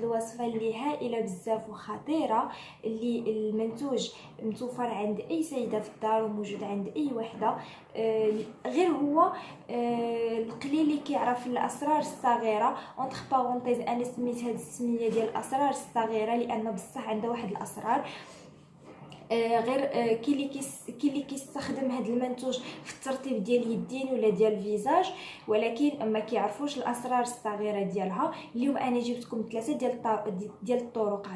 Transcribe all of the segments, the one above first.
الوصفه اللي هائله بزاف وخطيره، اللي المنتوج متوفر عند اي سيده في الدار وموجود عند اي وحده. غير هو القليل اللي كيعرف الاسرار الصغيره. اونتر بارونتيز انا سميت هذه السميه ديال الاسرار الصغيره لان بصح عندها واحد الاسرار. غير كاين اللي كيستخدم هذا المنتوج في الترطيب ديال اليدين ولا ديال الفيزاج، ولكن ما كيعرفوش الاسرار الصغيره ديالها. اليوم انا جبتكم 3 ديال الطرق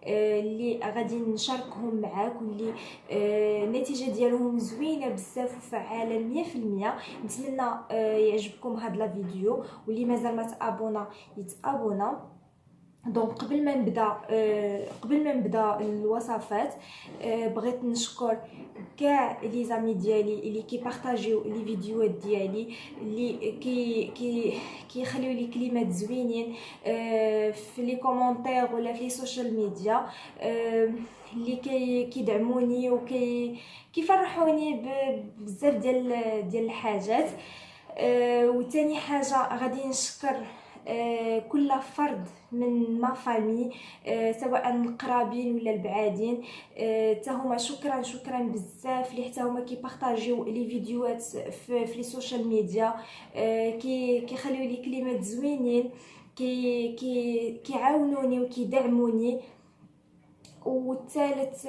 اللي غادي نشاركهم معاك، واللي النتيجه ديالهم زوينه بزاف وفعاله 100%. نتمنى يعجبكم هذا الفيديو، واللي مازال ما تابونا يتابونا. دونك قبل ما نبدا الوصفات، بغيت نشكر كاع لي زامي ديالي اللي كيبارطاجيو لي فيديوهات ديالي، اللي كيخليو لي كلمات زوينين في لي كومونتير ولا في لي سوشيال ميديا، اللي كيدعموني كيفرحوني بزاف ديال الحاجات. وثاني حاجه غادي نشكر كل فرد من ما فامي، سواء القرابين ولا البعادين، حتى هما شكرا بزاف اللي حتى هما كيبارطاجيو لي فيديوهات في لي سوشيال ميديا، كيخليو لي كلمات زوينين، كيعاونوني وكيدعموني. والثالث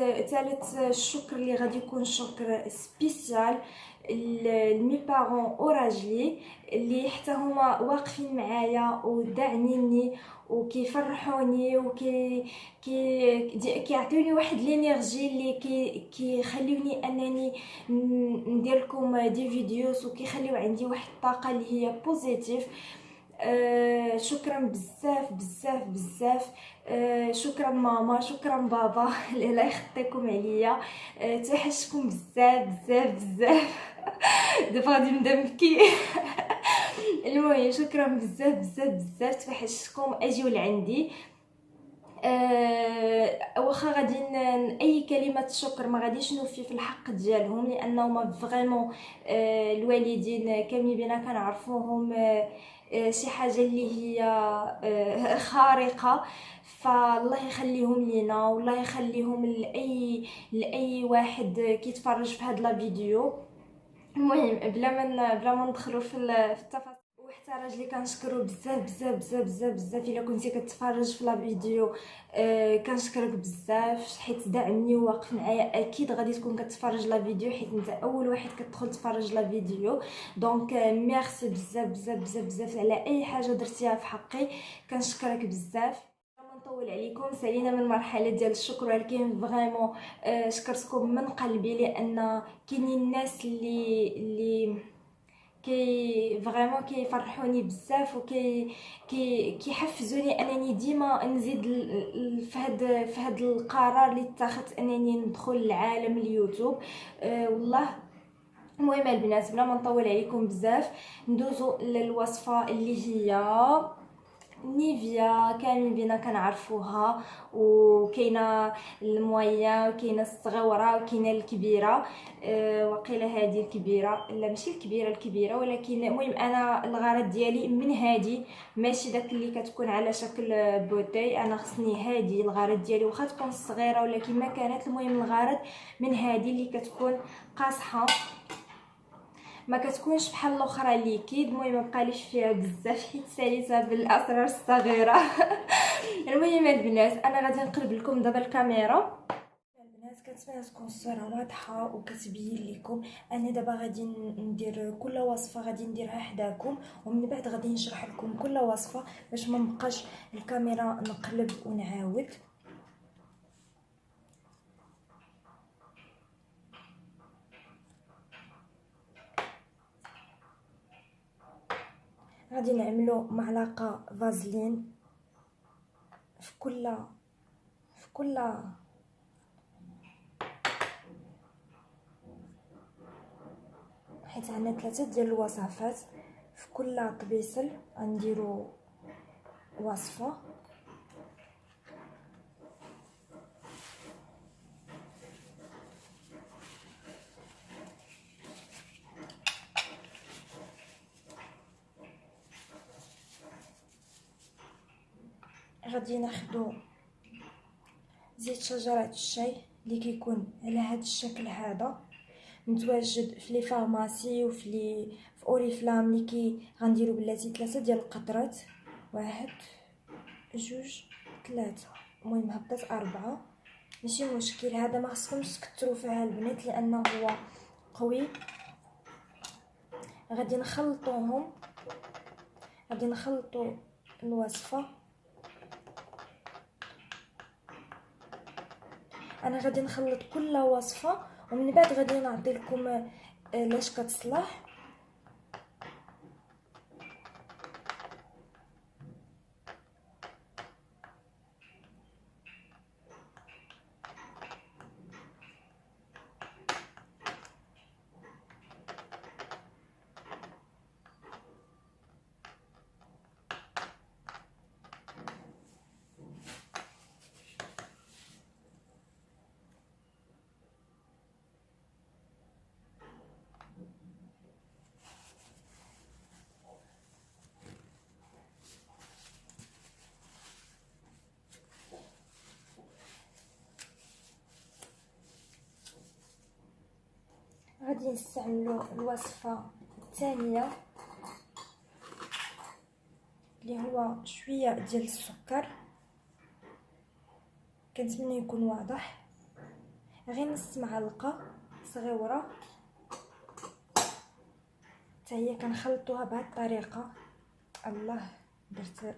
الشكر اللي غادي يكون شكر سبيسيال لمي بارون وراجلي، اللي حتى هما واقفين معايا وداعميني وكيفرحوني كيعطيوني واحد لينيرجي اللي كيخليوني انني ندير لكم دي فيديوز، وكيخليو عندي واحد الطاقه اللي هي بوزيتيف. شكرا بزاف. شكرا ماما، شكرا بابا لا يخطيكم عليا. توحشكم بزاف دابا غادي نبدا نبكي. المهم شكرا بزاف توحشكم، اجيو لعندي. واخا غادي اي كلمه شكر ما غاديش نوفي في الحق ديالهم، لانهم فريمون الوالدين كاملين بينا كنعرفوهم شي حاجه اللي هي خارقه. فالله يخليهم لينا، والله يخليهم لاي واحد كيتفرج في هذا الفيديو. المهم بلا ما ندخلوا في التفاصيل. وحتى راجلي كنشكرو بزاف الا كنتي كتفرج في الفيديو، كنشكرك بزاف حيت دعمني وواقف معايا. اكيد غادي تكون كتفرج الفيديو حيت انت اول واحد كتدخل تفرج الفيديو. دونك ميرسي بزاف على اي حاجه درتيها في حقي، كنشكرك بزاف. ما نطول عليكم، سالينا من المرحله ديال الشكر، ولكن فريمون شكرتكم من قلبي، لان كاينين الناس اللي فريمون كيفرحوني بزاف كيحفزوني انني ديما نزيد في هاد القرار اللي اتخذت انني ندخل لعالم اليوتيوب. والله المهم البنات بلا ما نطول عليكم بزاف، ندوزو للوصفه اللي هي نيفيا. كاملين بينا كنعرفوها، وكاينه المويه وكاينه الصغيره وكاينه الكبيره. وقيله هذه الكبيره، لا ماشي الكبيره ولكن المهم انا الغرض ديالي من هذه، ماشي داك اللي كتكون على شكل بوتي. انا خصني هذه الغرض ديالي، واخا تكون صغيره ولكن ما كانت. المهم الغرض من هذه اللي كتكون قاصحه، ما كتكونش بحال الاخرى ليكيد. المهم ما بقاليش فيها بزاف حيت ساليتها بالاسرار الصغيره. المهم البنات انا غادي نقلب لكم دابا الكاميرا. البنات كنتمنى تكون الصوره واضحه وكتبين لكم. انا دابا غادي ندير كل وصفه غادي نديرها حداكم، ومن بعد غادي نشرح لكم كل وصفه باش ما نبقاش الكاميرا نقلب ونعاود. غادي نعملو معلقه فازلين في كل حيت عندنا 3 ديال الوصفات. في كل طبيسل غنديرو وصفه. غادي ناخدو زيت شجره الشاي اللي كيكون على هذا الشكل هذا، متواجد في لي فارماسي وفي اوريفلام اللي غنديرو بلاتي 3 ديال القطرات، 1 2 3 المهم هبطت 4 ماشي مشكل. هذا ما خصكمش تكثروا فيها البنات لانه هو قوي. غادي نخلطوهم، غادي نخلطوا الوصفه. انا غادي نخلط كل وصفه ومن بعد غادي نعطي لكم لاش كتصلح. غادي نستعملوا الوصفه الثانيه اللي هو شويه ديال السكر، كنتمنى يكون واضح، غير نص معلقه صغيره حتى هي كنخلطوها بهذه الطريقه. الله درت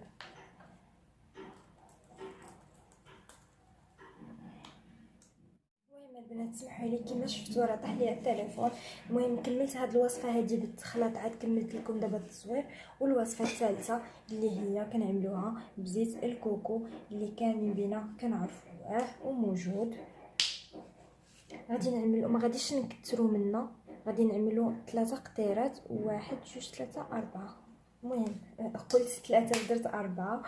البنات سمحوا لي كيما شفتوا راه طاح لي التليفون. المهم كملت هاد الوصفه هذه بالخلاط، عاد كملت لكم دابا التصوير. والوصفه الثالثه اللي هي كنعملوها بزيت الكوكو اللي كاملين بينا كنعرفوه وموجود. غادي نعملو، ما غاديش نكثروا منه، غادي نعملو 3 قطيرات، 1 2 3 4. المهم قلت 3 درت 4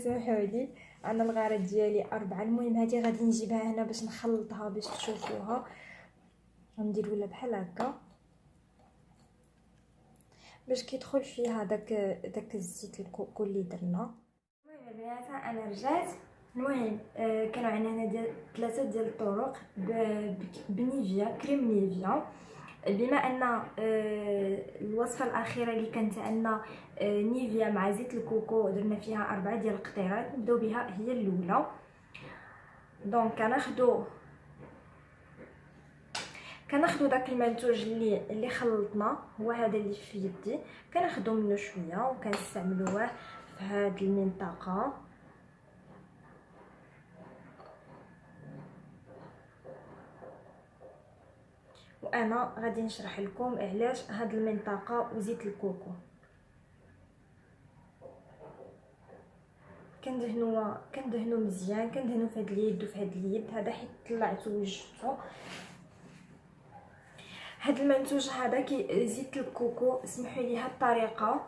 سمحوا لي، انا الغرض ديالي 4. المهم هذه غادي نجيبها هنا باش نخلطها باش تشوفوها. غنديروا لها بحال هكا باش كيدخل فيها داك الزيت الكوكو اللي درنا. المهم البنات انا رجعت. المهم كانوا عندنا هنا 3 ديال الطرق بنيفيا، كريم نيفيا. بما ان الوصفه الاخيره اللي كانت عندنا نيفيا مع زيت الكوكو درنا فيها 4 ديال القطيرات، نبداو بها هي الاولى. دونك كناخذوا داك المنتوج اللي خلطنا، هو هذا اللي في يدي، كناخذوا منه شويه وكنستعملوه في هذه المنطقه. وانا غادي نشرح لكم علاش هاد المنطقه وزيت الكوكو. كندهنوا مزيان، كندهنوا في هاد اليد وفي هاد اليد هذا حيت طلعته وجدته. هاد المنتوج هذا زيت الكوكو سمحوا لي هاد الطريقه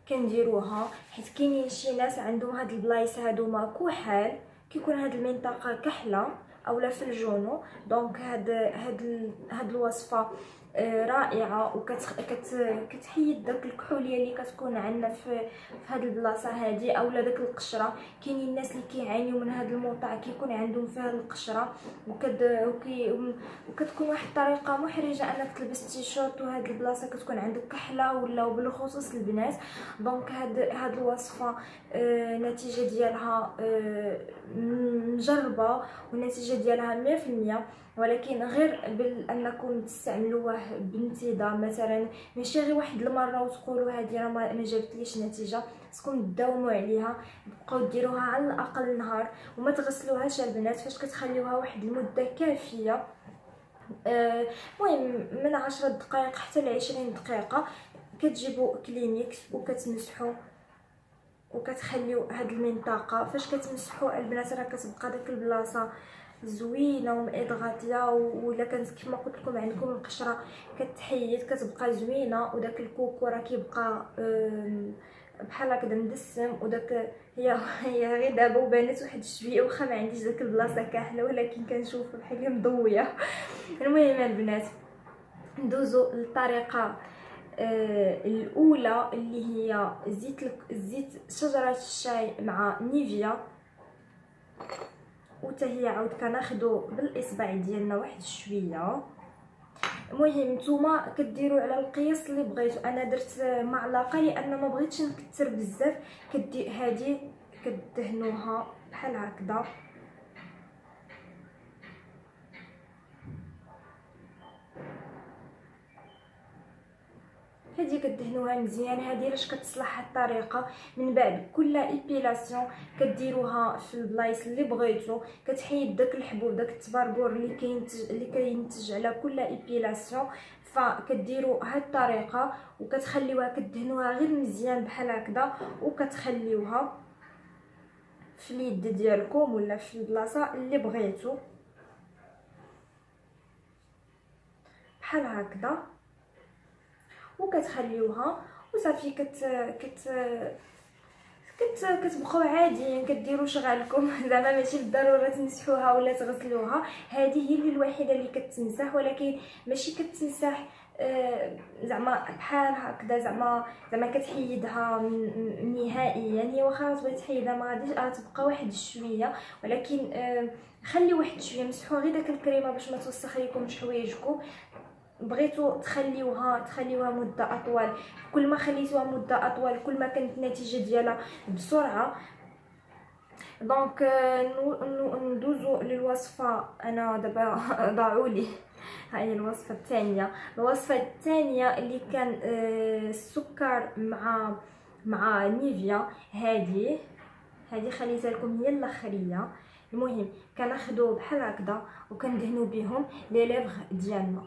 كنديروها حيت كاينين شي ناس عندهم هاد البلايص هادوما كحال، كيكون هاد المنطقه كحله اولا في الجونو. دونك هاد الوصفه رائعه وكتحيد داك الكحوليه اللي كتكون عندنا في هاد البلاصه هادي اولا داك القشره. كاينين الناس اللي كيعانيو من هاد الموضوع كيكون عندهم فيها القشره وكتكون واحد الطريقه محرجه انك تلبس تيشيرت وهاد البلاصه كتكون عندك كحله ولا بالخصوص البنات. دونك هاد الوصفه النتيجه ديالها مجربه والنتيجه ديالها 100%، ولكن غير انكم تستعملوه بانتظام. مثلا ماشي غير واحد المره وتقولوا هذه راه ما جابتليش نتيجه، خصكم تداوموا عليها، تبقاو ديروها على الاقل نهار وما تغسلوهاش البنات. فاش كتخليوها واحد المده كافيه، المهم من 10 دقائق حتى ل 20 دقيقه، كتجيبوا كلينيكس وكتمسحوا وكتخليو هاد المنطقه. فاش كتمسحوا البنات راه كتبقى داك البلاصه زوينه ومئضغطيه، ولا كانت كما قلت لكم عندكم القشره كتحيد كتبقى زوينه، وداك الكوكو راه كيبقى بحال هكذا مدسم. وداك هي غير دابا وبانت واحد شويه واخا ما عنديش داك البلاصه كاحله، ولكن كنشوف بحال مضويه. المهم البنات ندوزو للطريقه الاولى اللي هي زيت شجره الشاي مع نيفيا، وتا هي عاود كناخدو بالاصبع ديالنا واحد شويه. المهم نتوما كديروا على القياس اللي بغيتو. انا درت معلقه لان ما بغيتش نكثر بزاف. هذه كدهنوها بحال هكذا، هذه كدهنوها مزيان. هذه لاش كتصلح الطريقه. من بعد كل ايبيلاسيون كديروها في البلايص اللي بغيتو، كتحيد داك الحبوب داك التبربور اللي كينتج على كل ايبيلاسيون. فكديروا هاد الطريقه وكتخليوها كدهنوها غير مزيان بحال هكذا، وكتخليوها في اليد ديالكم ولا في البلاصه اللي بغيتو بحال هكذا، وكتخليوها وصافي. كتبقاو عاديين كديروا شغالكم زعما ماشي بالضروره تمسحوها ولا تغسلوها. هذه هي اللي الوحيده اللي كتمسح، ولكن ماشي كتمسح زعما بحال هكذا، زعما كتحيدها نهائيا. هي واخا تبغي تحيدها ما غاديش تبقى واحد شويه، ولكن خلي واحد شويه. مسحوا غير داك الكريمه باش ما توسخ لكمش حوايجكم. بغيتو تخليوها مده اطول، كل ما خليتوها مده اطول كل ما كانت النتيجه ديالها بسرعه. دونك ندوزو للوصفه. انا دابا ضاعوا لي هاي الوصفه الثانيه. الوصفه الثانيه اللي كان السكر مع نيفيا. هذه خليتها لكم هي الاخريه. المهم كناخذوا بحال هكذا وكندهنوا بهم لي ليفغ ديالنا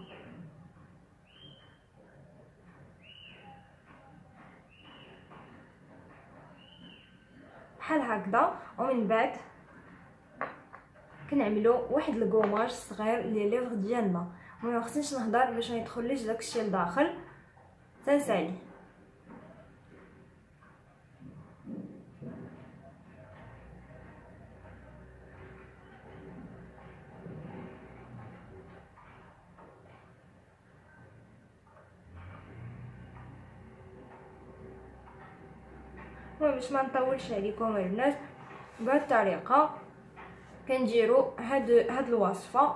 بحال هكذا. ومن بعد كنعملوا واحد الكوماج صغير لي ليفغ ديالنا. ما خصنيش نهضر باش ما يدخليش داكشي لداخل، تنسالي. باش ما نطولش عليكم البنات، بهذه الطريقه كنديروا هاد الوصفه.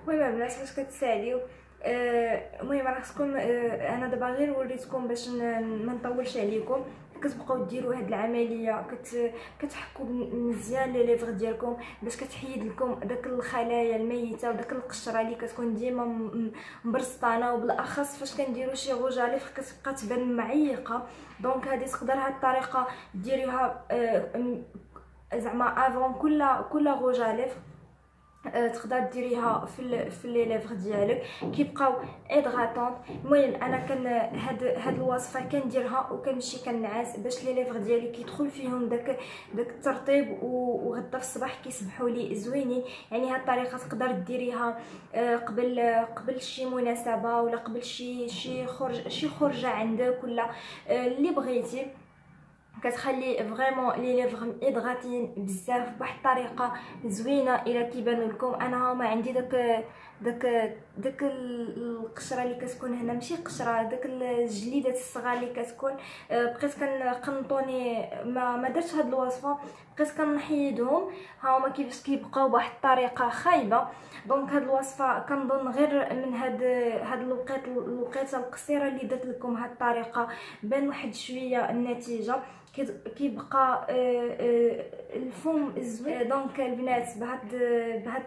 المهم البنات فاش كتساليو، المهم راه خصكم انا دابا غير وريتكم باش ما نطولش عليكم. كتبقاو ديروا هاد العمليه، كتحكوا مزيان لي ليفغ ديالكم باش كتحيد لكم داك الخلايا الميته وداك القشره اللي كتكون ديما مبرسطانه. وبالاخص فاش كنديروا شي غوجاليف كتبقى تبان معيقه. دونك هذه تقدر هاد الطريقه ديريها زعما افون كل غوجاليف تقدر ديريها في لي ليفغ ديالك كيبقاو ادغاتونط. المهم انا كان هاد الوصفه كنديرها وكنمشي كنعس باش لي ليفغ ديالي كيدخل فيهم داك الترطيب، وغدا في الصباح كيصبحوا لي زوينين. يعني هاد الطريقه تقدر ديريها قبل شي مناسبه ولا قبل شي خرجه عندك ولا اللي بغيتي. كتخلي فريمون لي ليفغ ادغاتين بزاف بواحد الطريقه زوينه. الى كيبان لكم انا هما عندي داك القشره اللي كتكون هنا، ماشي قشره، داك الجليدات الصغار اللي كتكون بقيت كنقنطوني ما درتش هاد الوصفه، بقيت كنحيدهم ها هما كيفاش كيبقاو بواحد الطريقه خايبه. دونك هاد الوصفه كنظن غير من هاد الوقيته القصيره اللي درت لكم هاد الطريقه بان واحد شويه النتيجه كيبقى الفم زوين. دونك البنات بهاد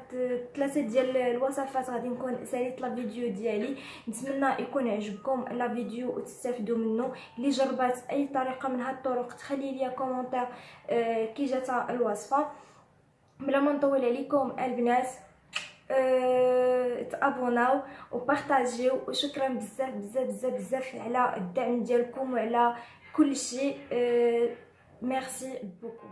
3 ديال الوصفات غادي نكون ساليت لا فيديو ديالي. نتمنى يكون عجبكم لا فيديو وتستافدوا منه. اللي جربات اي طريقه من هاد الطرق تخلي لي كومونتير كي جات الوصفه. بلا ما نطول عليكم البنات، تابوناو وبارطاجيو. وشكرا بزاف بزاف بزاف بزاف على الدعم ديالكم وعلى كل شيء. ميرسي بوكو.